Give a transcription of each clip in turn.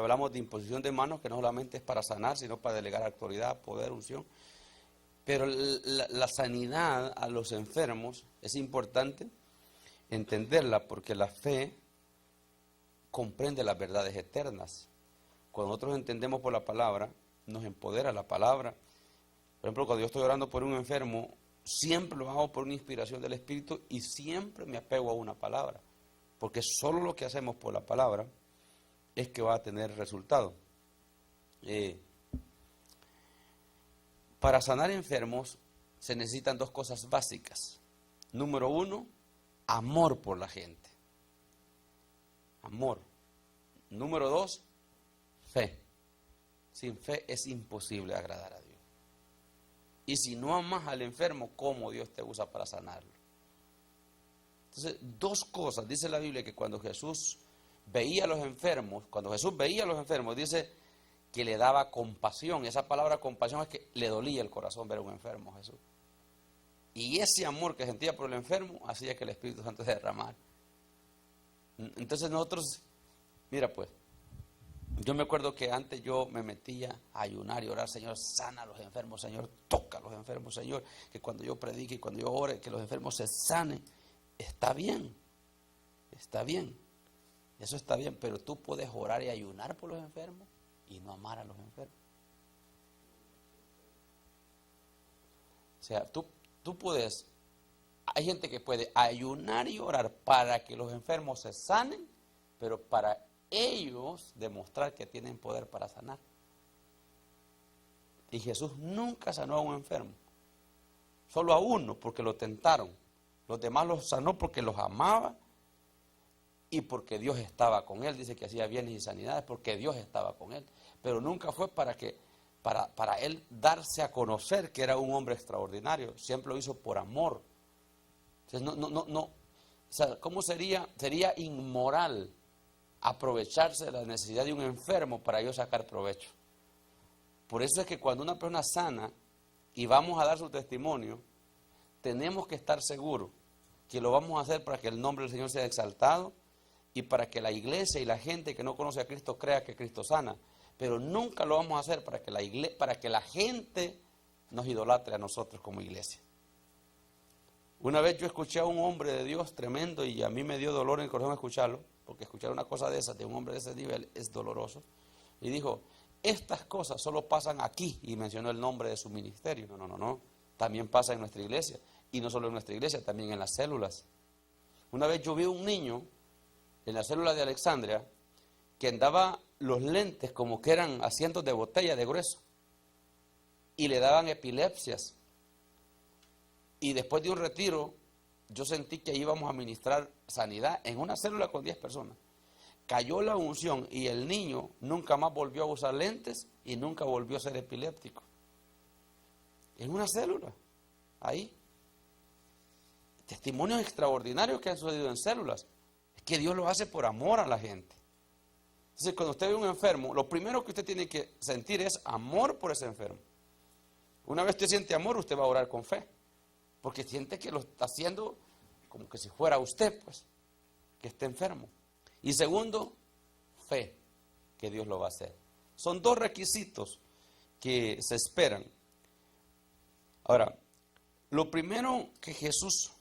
hablamos de imposición de manos, que no solamente es para sanar, sino para delegar autoridad, poder, unción. Pero la sanidad a los enfermos es importante entenderla, porque la fe comprende las verdades eternas. Cuando nosotros entendemos por la palabra, nos empodera la palabra. Por ejemplo, cuando yo estoy orando por un enfermo, siempre lo hago por una inspiración del Espíritu y siempre me apego a una palabra, porque solo lo que hacemos por la palabra es que va a tener resultado. Para sanar enfermos se necesitan dos cosas básicas. Número uno, amor por la gente. Amor. Número dos, fe. Sin fe es imposible agradar a Dios. Y si no amas al enfermo, ¿cómo Dios te usa para sanarlo? Entonces, dos cosas. Dice la Biblia que cuando Jesús veía a los enfermos, dice que le daba compasión. Esa palabra compasión es que le dolía el corazón ver a un enfermo, Jesús. Y ese amor que sentía por el enfermo hacía que el Espíritu Santo se derramara. Entonces nosotros, mira pues, yo me acuerdo que antes yo me metía a ayunar y orar: Señor, sana a los enfermos, Señor, toca a los enfermos, Señor, que cuando yo predique y cuando yo ore, que los enfermos se sanen. Está bien, eso está bien, pero tú puedes orar y ayunar por los enfermos y no amar a los enfermos. O sea, tú puedes, hay gente que puede ayunar y orar para que los enfermos se sanen, pero para ellos demostrar que tienen poder para sanar. Y Jesús nunca sanó a un enfermo, solo a uno porque lo tentaron. Los demás los sanó porque los amaba y porque Dios estaba con él. Dice que hacía bienes y sanidades porque Dios estaba con él. Pero nunca fue para él darse a conocer que era un hombre extraordinario. Siempre lo hizo por amor. Entonces, no. O sea, ¿cómo sería inmoral aprovecharse de la necesidad de un enfermo para yo sacar provecho? Por eso es que cuando una persona sana y vamos a dar su testimonio, tenemos que estar seguros que lo vamos a hacer para que el nombre del Señor sea exaltado y para que la iglesia y la gente que no conoce a Cristo crea que Cristo sana. Pero nunca lo vamos a hacer para que la gente nos idolatre a nosotros como iglesia. Una vez yo escuché a un hombre de Dios tremendo y a mí me dio dolor en el corazón escucharlo, porque escuchar una cosa de esas de un hombre de ese nivel es doloroso. Y dijo: estas cosas solo pasan aquí, y mencionó el nombre de su ministerio. No, también pasa en nuestra iglesia. Y no solo en nuestra iglesia, también en las células. Una vez yo vi un niño en la célula de Alexandria que andaba los lentes como que eran asientos de botella de grueso y le daban epilepsias. Y después de un retiro, yo sentí que íbamos a ministrar sanidad en una célula con 10 personas. Cayó la unción y el niño nunca más volvió a usar lentes y nunca volvió a ser epiléptico. En una célula, ahí. Testimonios extraordinarios que han sucedido en células. Es que Dios lo hace por amor a la gente. Entonces, cuando usted ve a un enfermo, lo primero que usted tiene que sentir es amor por ese enfermo. Una vez usted siente amor, usted va a orar con fe, porque siente que lo está haciendo como que si fuera usted, pues, que esté enfermo. Y segundo, fe, que Dios lo va a hacer. Son dos requisitos que se esperan. Ahora, lo primero que Jesús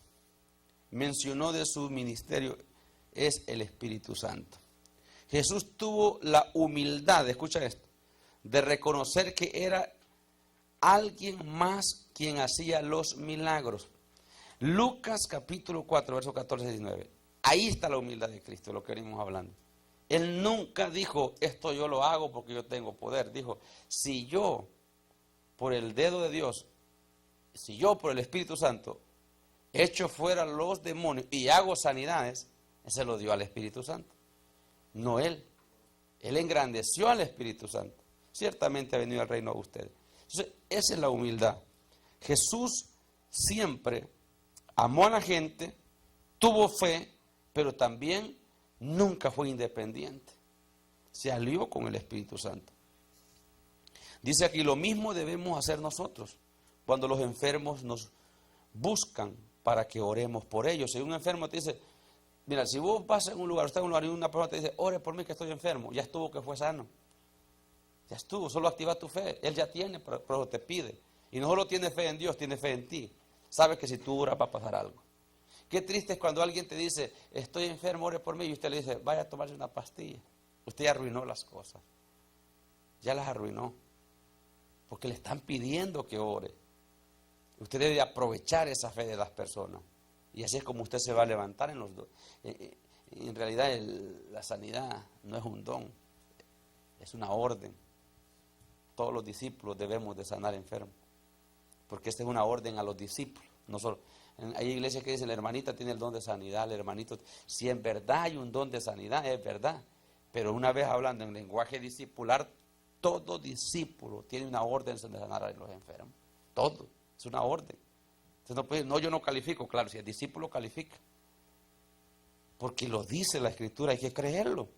mencionó de su ministerio es el Espíritu Santo. Jesús tuvo la humildad, escucha esto, de reconocer que era alguien más quien hacía los milagros. Lucas capítulo 4, versos 14 y 19. Ahí está la humildad de Cristo, lo que venimos hablando. Él nunca dijo: esto yo lo hago porque yo tengo poder. Dijo: si yo, por el dedo de Dios, si yo por el Espíritu Santo echo fuera los demonios y hago sanidades, se lo dio al Espíritu Santo, no él. Él engrandeció al Espíritu Santo. Ciertamente ha venido al reino a ustedes. Entonces, esa es la humildad. Jesús siempre amó a la gente, tuvo fe, pero también nunca fue independiente. Se alió con el Espíritu Santo. Dice aquí: lo mismo debemos hacer nosotros cuando los enfermos nos buscan para que oremos por ellos. Si un enfermo te dice: Mira, si vos vas en un lugar, estás en un lugar y una persona te dice, ore por mí que estoy enfermo, ya estuvo que fue sano. Ya estuvo, solo activa tu fe. Él ya tiene, pero te pide. Y no solo tiene fe en Dios, tiene fe en ti. Sabe que si tú oras va a pasar algo. Qué triste es cuando alguien te dice, estoy enfermo, ore por mí, y usted le dice, vaya a tomarse una pastilla. Usted ya arruinó las cosas. Ya las arruinó. Porque le están pidiendo que ore. Usted debe aprovechar esa fe de las personas. Y así es como usted se va a levantar en los dos. En realidad la sanidad no es un don, es una orden. Todos los discípulos debemos de sanar enfermos. Porque esta es una orden a los discípulos. No solo, hay iglesias que dicen, la hermanita tiene el don de sanidad, el hermanito. Si en verdad hay un don de sanidad, es verdad. Pero una vez hablando en lenguaje discipular, todo discípulo tiene una orden de sanar a los enfermos. Todo, es una orden. Usted no puede, no, yo no califico, claro, si el discípulo califica. Porque lo dice la Escritura, hay que creerlo.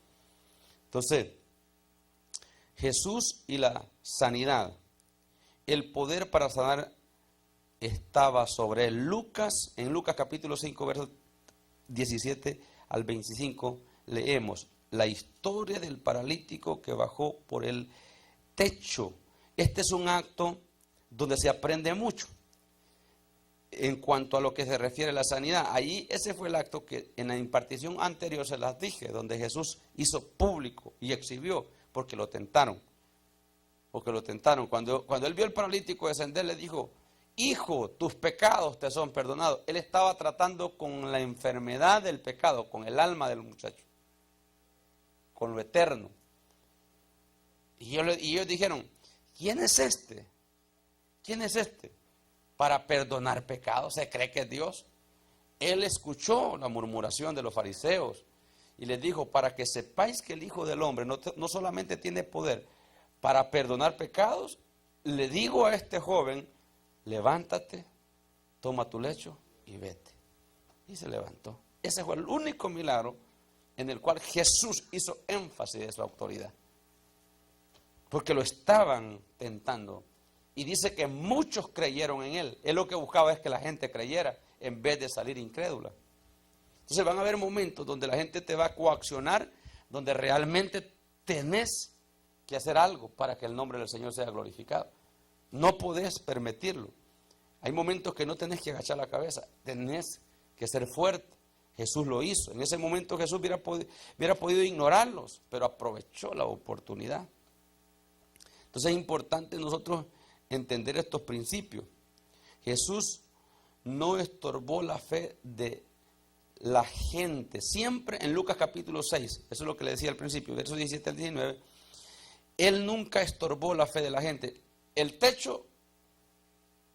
Entonces, Jesús y la sanidad, el poder para sanar estaba sobre él. En Lucas capítulo 5, versos 17 al 25, leemos la historia del paralítico que bajó por el techo. Este es un acto donde se aprende mucho en cuanto a lo que se refiere a la sanidad. Ahí ese fue el acto que en la impartición anterior se las dije, donde Jesús hizo público y exhibió, porque lo tentaron. Cuando él vio al paralítico descender, le dijo, hijo, tus pecados te son perdonados. Él estaba tratando con la enfermedad del pecado, con el alma del muchacho, con lo eterno. Y ellos dijeron, ¿quién es este? ¿Quién es este? Para perdonar pecados, ¿se cree que es Dios? Él escuchó la murmuración de los fariseos y les dijo, para que sepáis que el Hijo del Hombre no solamente tiene poder para perdonar pecados, le digo a este joven, levántate, toma tu lecho y vete. Y se levantó. Ese fue el único milagro en el cual Jesús hizo énfasis de su autoridad. Porque lo estaban tentando. Y dice que muchos creyeron en él. Él lo que buscaba es que la gente creyera en vez de salir incrédula. Entonces van a haber momentos donde la gente te va a coaccionar, donde realmente tenés que hacer algo para que el nombre del Señor sea glorificado. No podés permitirlo. Hay momentos que no tenés que agachar la cabeza, tenés que ser fuerte. Jesús lo hizo. En ese momento Jesús hubiera podido ignorarlos, pero aprovechó la oportunidad. Entonces es importante nosotros entender estos principios. Jesús no estorbó la fe de la gente. Siempre en Lucas capítulo 6, eso es lo que le decía al principio, versos 17 al 19, Él nunca estorbó la fe de la gente. El techo,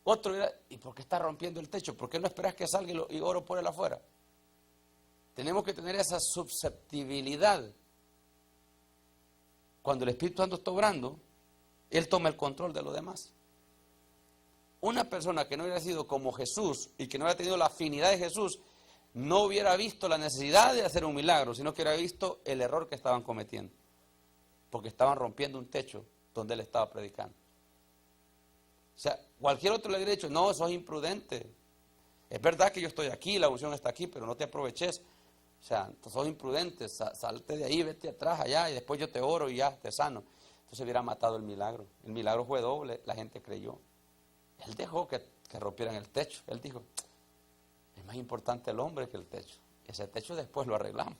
otro era, ¿y por qué está rompiendo el techo? ¿Por qué no esperas que salga y oro por él afuera? Tenemos que tener esa susceptibilidad. Cuando el Espíritu Santo está obrando, Él toma el control de lo demás. Una persona que no hubiera sido como Jesús y que no hubiera tenido la afinidad de Jesús, no hubiera visto la necesidad de hacer un milagro, sino que hubiera visto el error que estaban cometiendo. Porque estaban rompiendo un techo donde Él estaba predicando. O sea, cualquier otro le hubiera dicho, no, sos imprudente. Es verdad que yo estoy aquí, la unción está aquí, pero no te aproveches. O sea, sos imprudente, salte de ahí, vete atrás, allá, y después yo te oro y ya, te sano. Entonces hubiera matado el milagro. El milagro fue doble, la gente creyó. Él dejó que rompieran el techo. Él dijo, es más importante el hombre que el techo. Ese techo después lo arreglamos.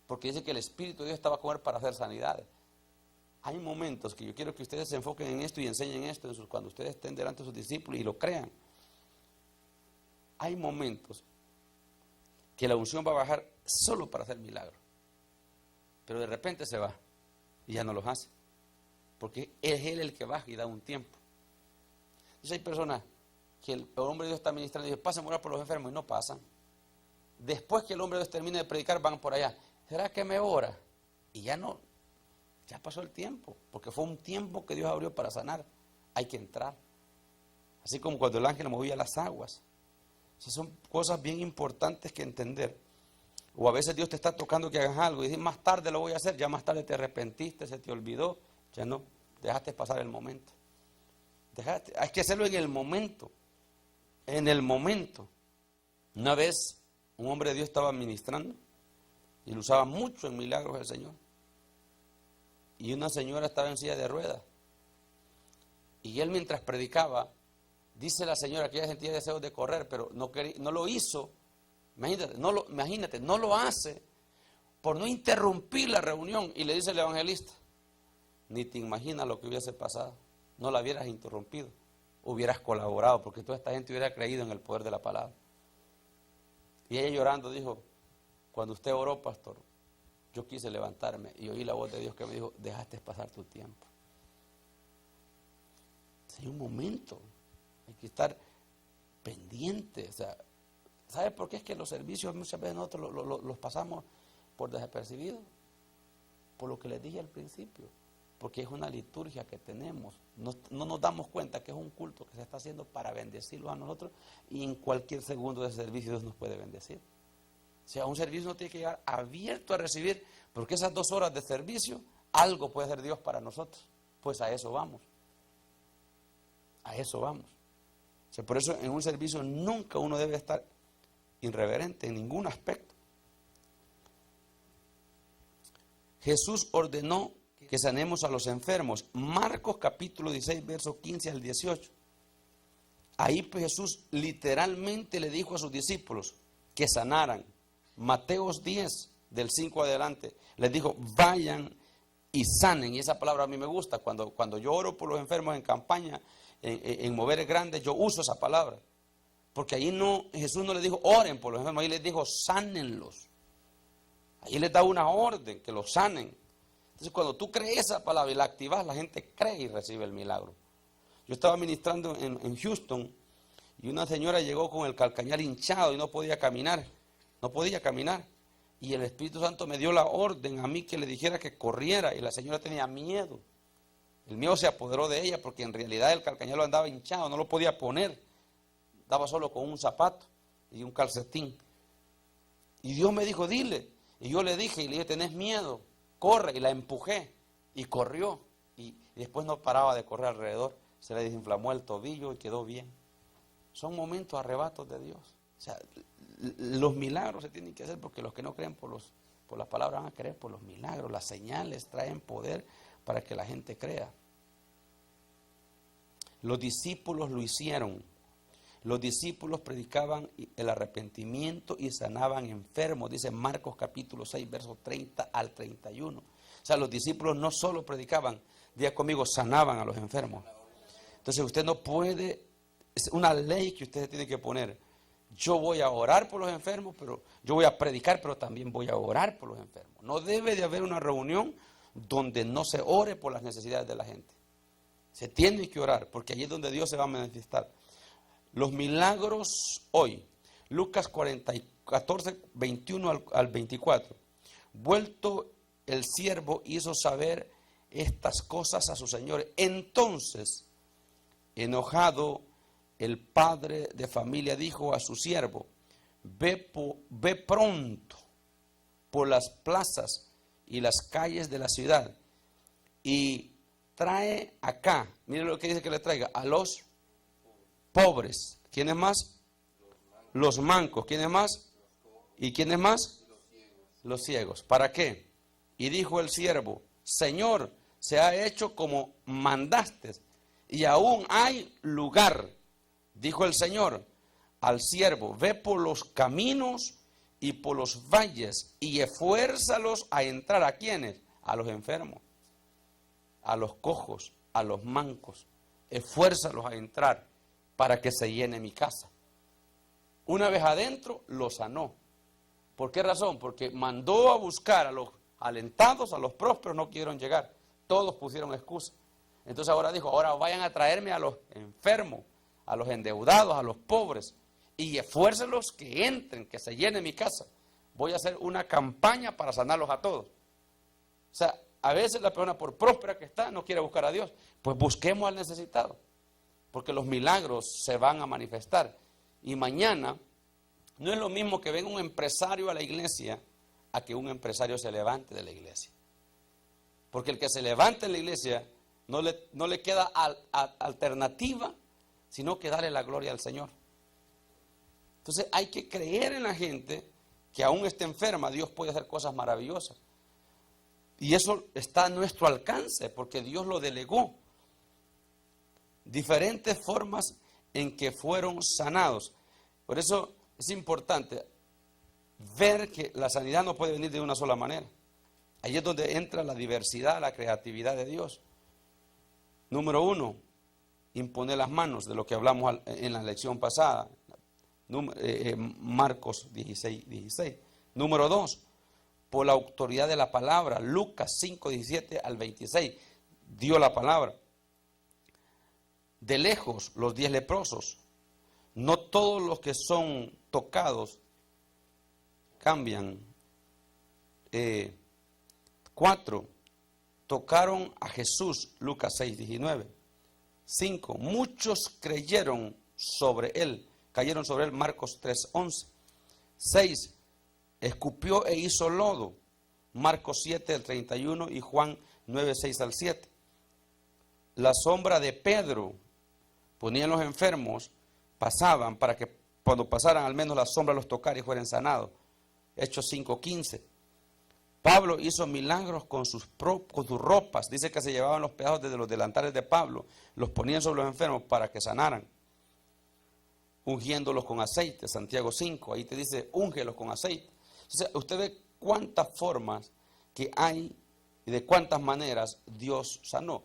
Porque dice que el Espíritu de Dios estaba con él para hacer sanidades. Hay momentos que yo quiero que ustedes se enfoquen en esto y enseñen esto cuando ustedes estén delante de sus discípulos y lo crean. Hay momentos que la unción va a bajar solo para hacer milagros. Pero de repente se va y ya no los hace. Porque es Él el que baja y da un tiempo. Entonces hay personas que el hombre de Dios está ministrando y dice, pasen a orar por los enfermos, y no pasan. Después que el hombre de Dios termine de predicar, van por allá. ¿Será que me ora? Y ya no, ya pasó el tiempo, porque fue un tiempo que Dios abrió para sanar. Hay que entrar. Así como cuando el ángel movía las aguas. Esas son cosas bien importantes que entender. O a veces Dios te está tocando que hagas algo y dices, más tarde lo voy a hacer, ya más tarde te arrepentiste, se te olvidó, ya no, dejaste pasar el momento. Hay que hacerlo en el momento. En el momento. Una vez Un hombre de Dios estaba ministrando y lo usaba mucho en milagros el Señor. Y una señora estaba en silla de ruedas. Y él mientras predicaba, dice la señora que ella sentía deseos de correr, pero no lo hizo. Imagínate, no lo hace por no interrumpir la reunión. Y le dice el evangelista, ni te imaginas lo que hubiese pasado. No la hubieras interrumpido, hubieras colaborado, porque toda esta gente hubiera creído en el poder de la palabra. Y ella llorando dijo, cuando usted oró, pastor, yo quise levantarme y oí la voz de Dios que me dijo, dejaste pasar tu tiempo. Hay un momento, hay que estar pendiente. O sea, ¿sabe por qué es que los servicios muchas veces nosotros los pasamos por desapercibidos? Por lo que les dije al principio, porque es una liturgia que tenemos. No nos damos cuenta que es un culto que se está haciendo para bendecirlos a nosotros, y en cualquier segundo de servicio Dios nos puede bendecir. O sea, un servicio no tiene que llegar abierto a recibir, porque esas 2 horas de servicio, algo puede hacer Dios para nosotros. Pues a eso vamos. A eso vamos. O sea, por eso en un servicio nunca uno debe estar irreverente en ningún aspecto. Jesús ordenó que sanemos a los enfermos. Marcos capítulo 16, verso 15 al 18. Ahí pues Jesús literalmente le dijo a sus discípulos que sanaran. Mateos 10, del 5 adelante, les dijo, vayan y sanen. Y esa palabra a mí me gusta. Cuando yo oro por los enfermos en campaña, en moveres grandes, yo uso esa palabra. Porque ahí Jesús no les dijo, oren por los enfermos, ahí les dijo, sánenlos. Ahí les da una orden, que los sanen. Entonces, cuando tú crees esa palabra y la activas, la gente cree y recibe el milagro. Yo estaba ministrando en Houston y una señora llegó con el calcañar hinchado y no podía caminar. No podía caminar. Y el Espíritu Santo me dio la orden a mí que le dijera que corriera. Y la señora tenía miedo. El miedo se apoderó de ella porque en realidad el calcañar lo andaba hinchado, no lo podía poner. Daba solo con un zapato y un calcetín. Y Dios me dijo, dile. Y yo le dije, tenés miedo, corre. Y la empujé y corrió. Y después no paraba de correr alrededor. Se le desinflamó el tobillo y quedó bien. Son momentos, arrebatos de Dios. O sea, los milagros se tienen que hacer porque los que no creen por las palabras van a creer por los milagros. Las señales traen poder para que la gente crea. Los discípulos lo hicieron. Los discípulos predicaban el arrepentimiento y sanaban enfermos, dice Marcos capítulo 6, versos 30 al 31. O sea, los discípulos no solo predicaban, diga conmigo, sanaban a los enfermos. Entonces usted no puede, es una ley que usted tiene que poner. Yo voy a orar por los enfermos, pero yo voy a predicar, pero también voy a orar por los enfermos. No debe de haber una reunión donde no se ore por las necesidades de la gente. Se tiene que orar, porque allí es donde Dios se va a manifestar. Los milagros hoy, Lucas 14, 21 al 24. Vuelto el siervo hizo saber estas cosas a su señor. Entonces, enojado, el padre de familia dijo a su siervo, ve pronto por las plazas y las calles de la ciudad y trae acá, mire lo que dice que le traiga, a los pobres. ¿Quiénes más? Los mancos. ¿Quiénes más? ¿Y quiénes más? Los ciegos. ¿Para qué? Y dijo el siervo, Señor, se ha hecho como mandaste y aún hay lugar. Dijo el Señor al siervo, ve por los caminos y por los valles y esfuérzalos a entrar. ¿A quiénes? A los enfermos, a los cojos, a los mancos. Esfuérzalos a entrar para que se llene mi casa. Una vez adentro, lo sanó. ¿Por qué razón? Porque mandó a buscar a los alentados, a los prósperos, no quisieron llegar. Todos pusieron excusa. Entonces ahora dijo, ahora vayan a traerme a los enfermos, a los endeudados, a los pobres, y esfuércelos que entren, que se llene mi casa. Voy a hacer una campaña para sanarlos a todos. O sea, a veces la persona, por próspera que está, no quiere buscar a Dios. Pues busquemos al necesitado, porque los milagros se van a manifestar. Y mañana no es lo mismo que venga un empresario a la iglesia a que un empresario se levante de la iglesia. Porque el que se levante en la iglesia no le queda alternativa, sino que darle la gloria al Señor. Entonces hay que creer en la gente que aún esté enferma, Dios puede hacer cosas maravillosas. Y eso está a nuestro alcance porque Dios lo delegó. Diferentes formas en que fueron sanados. Por eso es importante ver que la sanidad no puede venir de una sola manera. Ahí es donde entra la diversidad, la creatividad de Dios. Número 1, imponer las manos, de lo que hablamos en la lección pasada. Marcos 16:16. Número 2, por la autoridad de la palabra. Lucas 5:17 al 26, dio la palabra. De lejos, los 10 leprosos. No todos los que son tocados cambian. 4, tocaron a Jesús, Lucas 6:19. 5, muchos cayeron sobre él, Marcos 3:11. 6, escupió e hizo lodo, Marcos 7:31 y Juan 9:6 al 7. La sombra de Pedro, ponían los enfermos, pasaban para que cuando pasaran al menos la sombra los tocara y fueran sanados, Hechos 5:15. Pablo hizo milagros con sus ropas. Dice que se llevaban los pedazos desde los delantales de Pablo, los ponían sobre los enfermos para que sanaran, ungiéndolos con aceite. Santiago 5, ahí te dice, úngelos con aceite. Entonces, usted ve cuántas formas que hay y de cuántas maneras Dios sanó.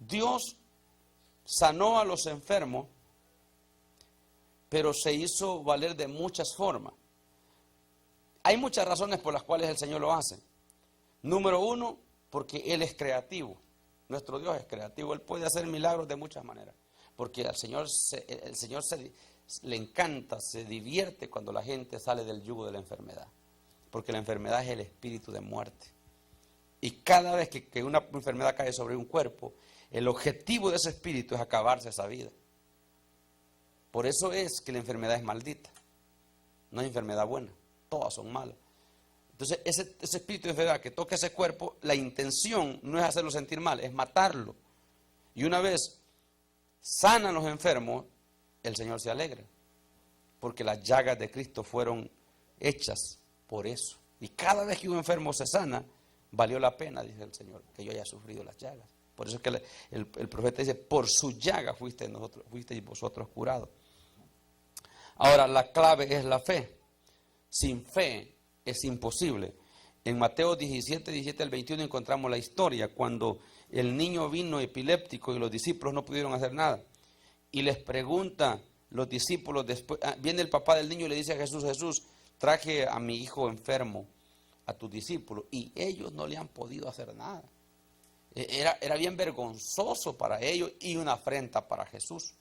Dios sanó a los enfermos, pero se hizo valer de muchas formas. Hay muchas razones por las cuales el Señor lo hace. Número 1, porque Él es creativo. Nuestro Dios es creativo. Él puede hacer milagros de muchas maneras. Porque al Señor, le encanta, se divierte cuando la gente sale del yugo de la enfermedad. Porque la enfermedad es el espíritu de muerte. Y cada vez que una enfermedad cae sobre un cuerpo, el objetivo de ese espíritu es acabarse esa vida. Por eso es que la enfermedad es maldita. No hay enfermedad buena. Todas son malas. Entonces, ese espíritu de enfermedad que toca ese cuerpo, la intención no es hacerlo sentir mal, es matarlo. Y una vez sanan los enfermos, el Señor se alegra. Porque las llagas de Cristo fueron hechas por eso. Y cada vez que un enfermo se sana, valió la pena, dice el Señor, que yo haya sufrido las llagas. Por eso es que el profeta dice, por su llaga fuisteis vosotros curados. Ahora, la clave es la fe. Sin fe es imposible. En Mateo 17 al 21 encontramos la historia cuando el niño vino epiléptico y los discípulos no pudieron hacer nada. Y les pregunta los discípulos después, viene el papá del niño y le dice a Jesús, Jesús, traje a mi hijo enfermo a tus discípulos y ellos no le han podido hacer nada. Era bien vergonzoso para ellos y una afrenta para Jesús.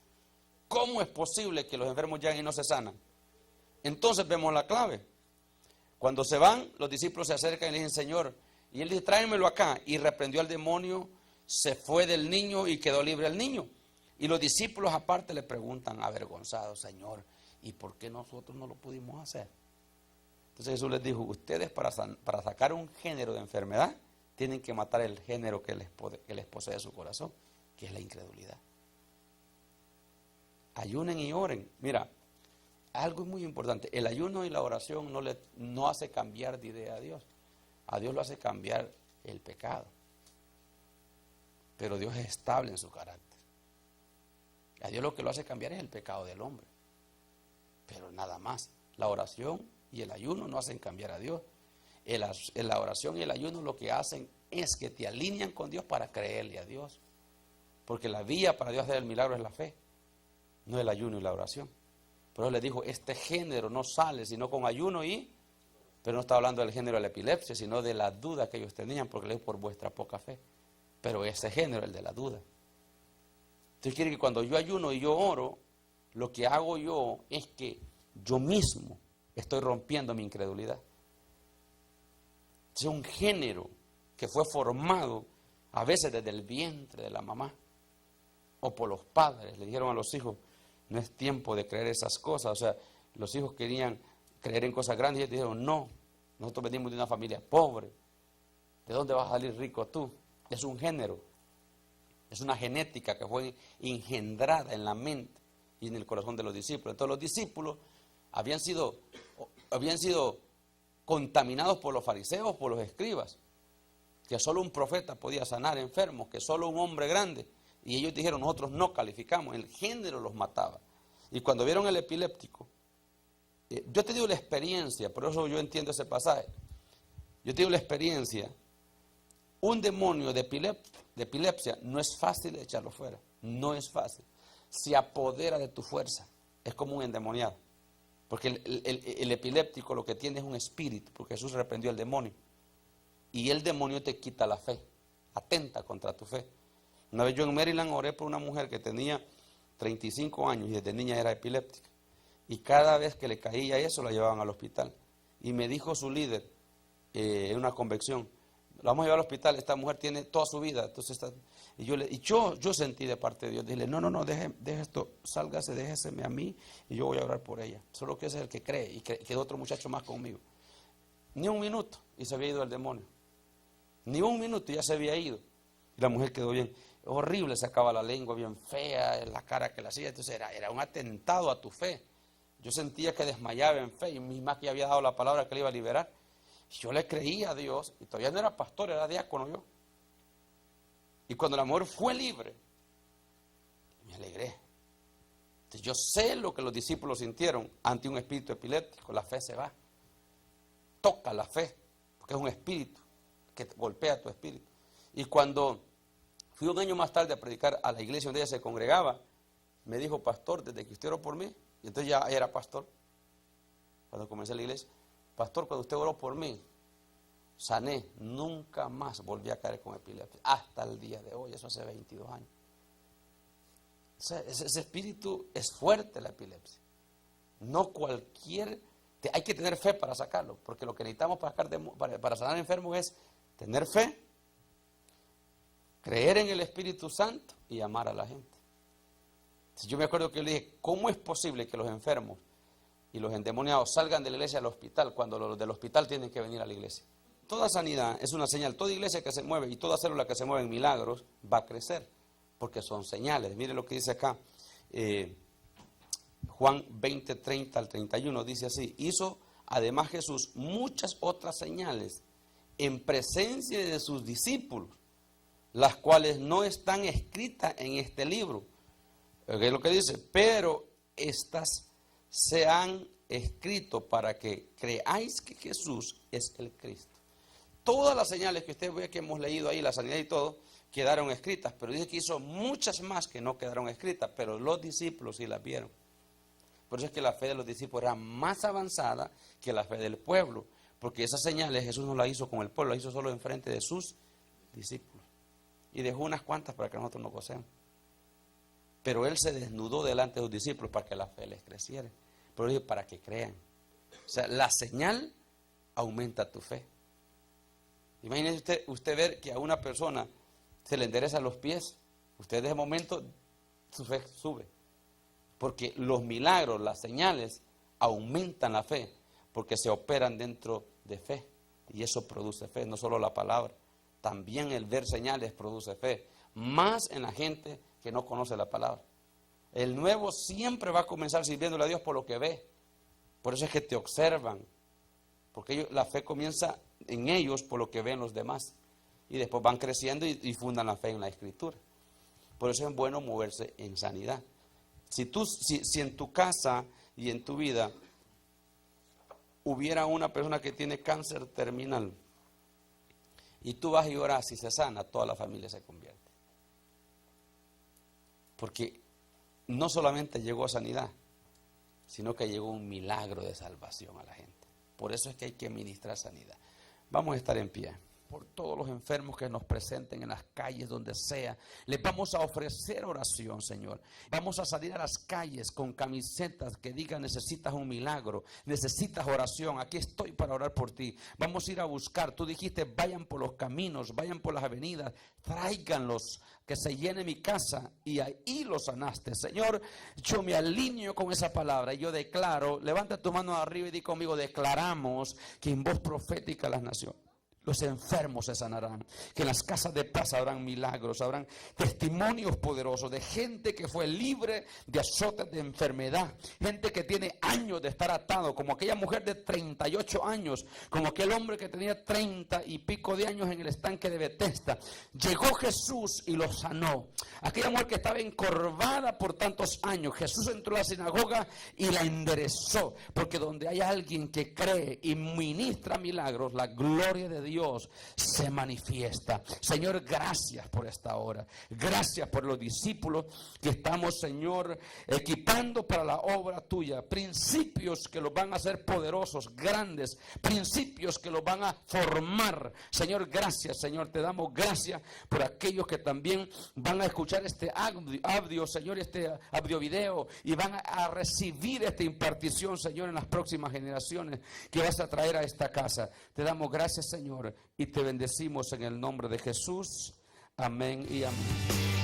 ¿Cómo es posible que los enfermos lleguen y no se sanan? Entonces vemos la clave. Cuando se van, los discípulos se acercan y le dicen, Señor, y él dice, tráemelo acá, y reprendió al demonio, se fue del niño y quedó libre el niño. Y los discípulos aparte le preguntan avergonzados, Señor, ¿y por qué nosotros no lo pudimos hacer? Entonces Jesús les dijo, ustedes para sacar un género de enfermedad, tienen que matar el género que les posee su corazón, que es la incredulidad. Ayunen y oren. Mira, algo muy importante, el ayuno y la oración no hace cambiar de idea a Dios. A Dios lo hace cambiar el pecado. Pero Dios es estable en su carácter. A Dios lo que lo hace cambiar es el pecado del hombre. Pero nada más. La oración y el ayuno no hacen cambiar a Dios. La oración y el ayuno lo que hacen es que te alinean con Dios para creerle a Dios. Porque la vía para Dios hacer el milagro es la fe, no el ayuno y la oración. Por eso le dijo, este género no sale sino con ayuno pero no está hablando del género de la epilepsia, sino de la duda que ellos tenían, porque le dijo por vuestra poca fe. Pero ese género, el de la duda. Entonces quiere que cuando yo ayuno y yo oro, lo que hago yo es que yo mismo estoy rompiendo mi incredulidad. Es un género que fue formado a veces desde el vientre de la mamá o por los padres. Le dijeron a los hijos, no es tiempo de creer esas cosas. O sea, los hijos querían creer en cosas grandes y ellos dijeron, no, nosotros venimos de una familia pobre. ¿De dónde vas a salir rico tú? Es un género, es una genética que fue engendrada en la mente y en el corazón de los discípulos. Entonces los discípulos habían sido contaminados por los fariseos, por los escribas, que solo un profeta podía sanar enfermos, que solo un hombre grande. Y ellos dijeron, nosotros no calificamos, el género los mataba. Y cuando vieron el epiléptico, yo te digo la experiencia, por eso yo entiendo ese pasaje. Yo te digo la experiencia, un demonio de epilepsia no es fácil de echarlo fuera, no es fácil. Se apodera de tu fuerza, es como un endemoniado. Porque el epiléptico lo que tiene es un espíritu, porque Jesús reprendió al demonio. Y el demonio te quita la fe, atenta contra tu fe. Una vez yo en Maryland oré por una mujer que tenía 35 años y desde niña era epiléptica. Y cada vez que le caía eso la llevaban al hospital. Y me dijo su líder en una convención, la vamos a llevar al hospital, esta mujer tiene toda su vida. Entonces yo sentí de parte de Dios, dile, no, deje esto, sálgase, déjeseme a mí y yo voy a orar por ella. Solo que ese es el que cree y quedó otro muchacho más conmigo. Ni un minuto y se había ido el demonio. Ni un minuto y ya se había ido. Y la mujer quedó bien, horrible, sacaba la lengua bien fea, la cara que la hacía. Entonces era un atentado a tu fe. Yo sentía que desmayaba en fe y más que había dado la palabra que le iba a liberar. Yo le creía a Dios y todavía no era pastor, era diácono yo. Y cuando la mujer fue libre, me alegré. Entonces yo sé lo que los discípulos sintieron ante un espíritu epiléptico. La fe se va. Toca la fe, porque es un espíritu que golpea tu espíritu. Y cuando fui un año más tarde a predicar a la iglesia donde ella se congregaba, me dijo, pastor, desde que usted oró por mí, y entonces ya era pastor, cuando comencé la iglesia, pastor, cuando usted oró por mí, sané, nunca más volví a caer con epilepsia, hasta el día de hoy, eso hace 22 años. Ese espíritu es fuerte, la epilepsia. No cualquier, hay que tener fe para sacarlo, porque lo que necesitamos para sanar enfermos es tener fe, creer en el Espíritu Santo y amar a la gente. Yo me acuerdo que yo le dije, ¿cómo es posible que los enfermos y los endemoniados salgan de la iglesia al hospital cuando los del hospital tienen que venir a la iglesia? Toda sanidad es una señal. Toda iglesia que se mueve y toda célula que se mueve en milagros va a crecer, porque son señales. Mire lo que dice acá, Juan 20, 30 al 31, dice así, hizo además Jesús muchas otras señales en presencia de sus discípulos, las cuales no están escritas en este libro. ¿Qué es lo que dice? Pero estas se han escrito para que creáis que Jesús es el Cristo. Todas las señales que usted ve que hemos leído ahí, la sanidad y todo, quedaron escritas, pero dice que hizo muchas más que no quedaron escritas, pero los discípulos sí las vieron. Por eso es que la fe de los discípulos era más avanzada que la fe del pueblo, porque esas señales Jesús no las hizo con el pueblo, las hizo solo enfrente de sus discípulos. Y dejó unas cuantas para que nosotros no gocemos. Pero Él se desnudó delante de los discípulos para que la fe les creciera. Pero dije, para que crean. O sea, la señal aumenta tu fe. Imagínese usted ver que a una persona se le enderezan los pies. Usted de ese momento, su fe sube. Porque los milagros, las señales, aumentan la fe. Porque se operan dentro de fe. Y eso produce fe, no solo la palabra. También el ver señales produce fe. Más en la gente que no conoce la palabra. El nuevo siempre va a comenzar sirviéndole a Dios por lo que ve. Por eso es que te observan. Porque la fe comienza en ellos por lo que ven los demás. Y después van creciendo y fundan la fe en la Escritura. Por eso es bueno moverse en sanidad. Si en tu casa y en tu vida hubiera una persona que tiene cáncer terminal y tú vas y oras y se sana, toda la familia se convierte. Porque no solamente llegó sanidad, sino que llegó un milagro de salvación a la gente. Por eso es que hay que ministrar sanidad. Vamos a estar en pie. Por todos los enfermos que nos presenten en las calles, donde sea, les vamos a ofrecer oración, Señor. Vamos a salir a las calles con camisetas que digan: necesitas un milagro, necesitas oración, aquí estoy para orar por ti. Vamos a ir a buscar, tú dijiste, vayan por los caminos, vayan por las avenidas, tráiganlos, que se llene mi casa, y ahí los sanaste. Señor, yo me alineo con esa palabra y yo declaro, levanta tu mano arriba y di conmigo, declaramos que en voz profética las naciones Los enfermos se sanarán, que en las casas de paz habrán milagros, habrán testimonios poderosos de gente que fue libre de azotes de enfermedad, gente que tiene años de estar atado, como aquella mujer de 38 años, como aquel hombre que tenía 30 y pico de años en el estanque de Betesda. Llegó Jesús y lo sanó. Aquella mujer que estaba encorvada por tantos años, Jesús entró a la sinagoga y la enderezó, porque donde hay alguien que cree y ministra milagros, la gloria de Dios se manifiesta. Señor, gracias por esta hora. Gracias por los discípulos que estamos, Señor, equipando para la obra tuya. Principios que los van a hacer poderosos, grandes. Principios que los van a formar. Señor, gracias, Señor. Te damos gracias por aquellos que también van a escuchar este audio, Señor, este audio video, y van a recibir esta impartición, Señor, en las próximas generaciones que vas a traer a esta casa. Te damos gracias, Señor, y te bendecimos en el nombre de Jesús. Amén y amén.